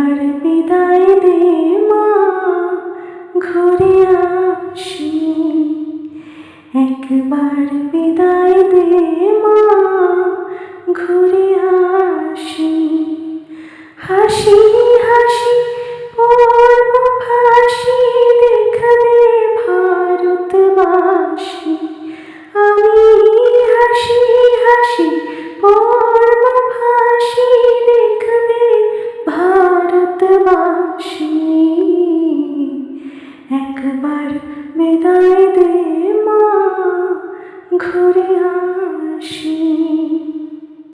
একবার বিদায় দে মা, ঘুরে আসি। একবার বিদায় দে মা, ঘুরে আসি। হাসি হাসি পড়ব ফাঁসি, দেখবে ভারতবাসী। আমি হাসি হাসি পড়ব ফাঁসি, দেখবে ভারতবাসী। একবার বিদায় দে মা, ঘুরে আসি।